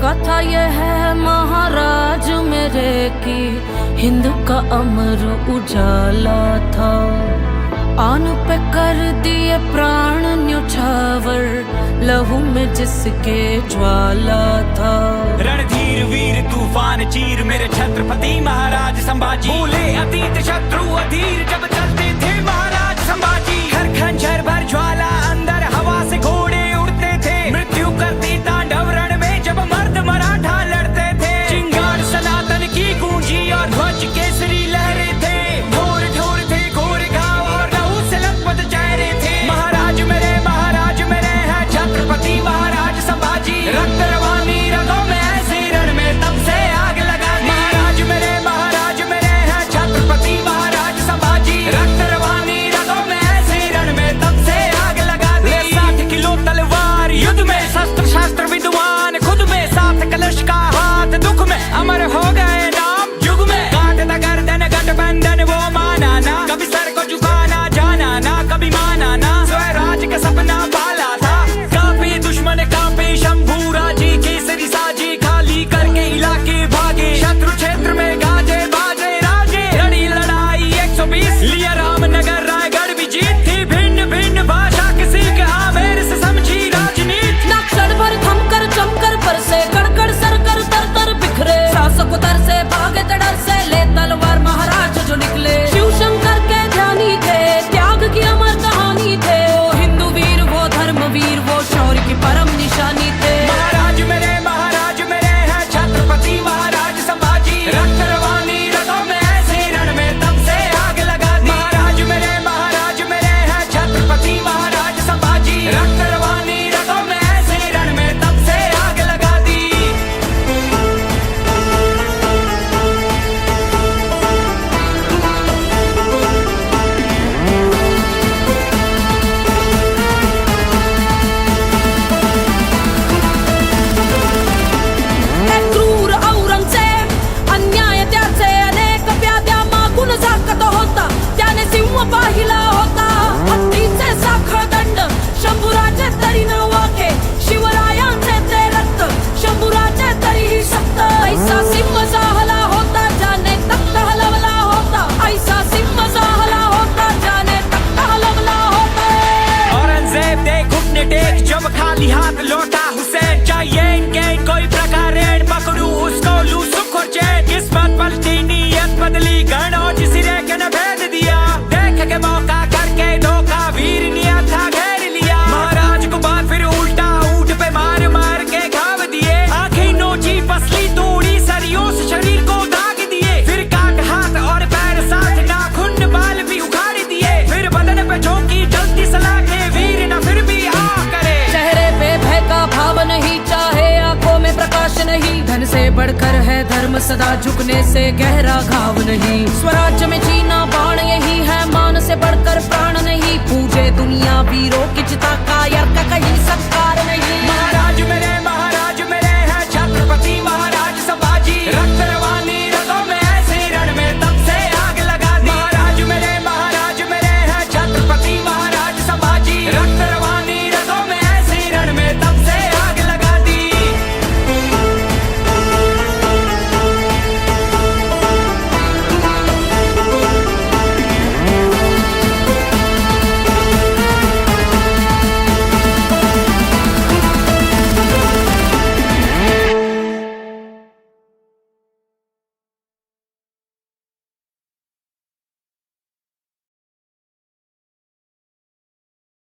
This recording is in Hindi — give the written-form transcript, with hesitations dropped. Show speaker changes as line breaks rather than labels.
कथा यह है महाराज मेरे की, हिंद का अमर उजाला था। आन पे कर दिए प्राण न्योछावर, लहू में जिसके ज्वाला था।
रणधीर वीर तूफान चीर मेरे छत्रपति महाराज संभाजी, भूले अतीत शत्रु अधीर जब चलते थे महाराज संभाजी। हर खंजर भर ज्वाला अंदर हवा से घोड़े उड़ते थे, मृत्यु करती तांडव रण में जब मर्द मराठा लड़ते थे। चिंगार सनातन की गूंजी और ध्वज केसरी लहरे थे, ढोर ढोर थे घोर घाव और लहू से लथपथ चेहरे थे। महाराज मेरे हैं छत्रपति महाराज संभाजी, रक्त रवानी रगों में ऐसे रण में तब से आग लगा दी। महाराज मेरे हैं छत्रपति महाराज संभाजी, रक्त रवानी रगों में ऐसे रण में तब से आग लगा दी। 60 किलो तलवार युद्ध में, शस्त्र शास्त्र विद्वान खुद में, 7 कलश का हाथ दुख में, अमर हो गए नाम युग में। काटता गर्दन गठबंधन वो माना ना, कभी सर को झुकाना जाना ना, कभी माना ना, स्वराज का सपना पाला था। कांपे दुश्मन कांपे शंभूरा जी केसरी साजी, खाली करके इलाके भागे, शत्रु क्षेत्र में गाजे बाजे राजे। लड़ी लड़ाई 120, लिया रामनगर रायगढ़ भी जीत थी। भिन्न भिन्न भाषा किसी के आमेर से समझी राजनीति।
नक्सर भर थमकर जमकर पर से कड़कड़ सरकर तर तर बिखरे, शासक उतर से भागे डर से, ले तलवार महाराज जो निकले। शिव शंकर के ध्यानी थे, त्याग की अमर कहानी थे, वो हिंदू वीर वो धर्मवीर वो शौर्य की परम निशानी थे।
महाराज मेरे हैं छत्रपति महाराज संभाजी, रक्त रवानी रगों में ऐसे रण में तब से आग लगा दी। महाराज मेरे हैं छत्रपति महाराज संभाजी, रक्त रवानी रगों में ऐसे रण में तब से आग लगा दी।
क्रूर औरंगजेब अन्याय त्याचे अनेक व्याध्या मागून झाकत होता, त्याने सिंह पाहिला होता। हत्तीचे साखळ दंड शंभूराचे तरी न वाखे, शिवरायांचे ते रक्त शंभूराचे तरीही शक्त। ऐसा सिंह जाहला होता ज्याने तख्त हलवला होता, ऐसा सिंह जाहला होता ज्याने तख्त हलवला होता।
औरंगजेब दे घुटने टेक जब खाली हाथ लौटा हुसैन, चाहिए इनके कोई प्रकार ऋण पकड़ू उसको लू सुख और चैन। किस्मत पलटी नीयत बदली गण और सिरे के न भेद दिया, देख के मौका करके धोखा वीर नियत था घेर लिया। महाराज को बात फिर उल्टा ऊंट पे मार मार के घाव दिए, आंखें नोची पसली तोड़ी सरियों से शरीर को दाग दिए। फिर काट हाथ और पैर साथ नाखून बाल भी उखाड़ दिए, फिर बदन पे झोंकी जल्दी सलाखे वीर न फिर भी आ करे।
चेहरे पे भय का भाव नहीं, चाहे आंखों में प्रकाश नहीं, धन से बढ़कर है धर्म सदा झुकने से गहरा घाव नहीं। स्वराज्य में जीना बाण यही है, मान से बढ़कर प्राण नहीं, पूजे दुनिया वीरों की चिता का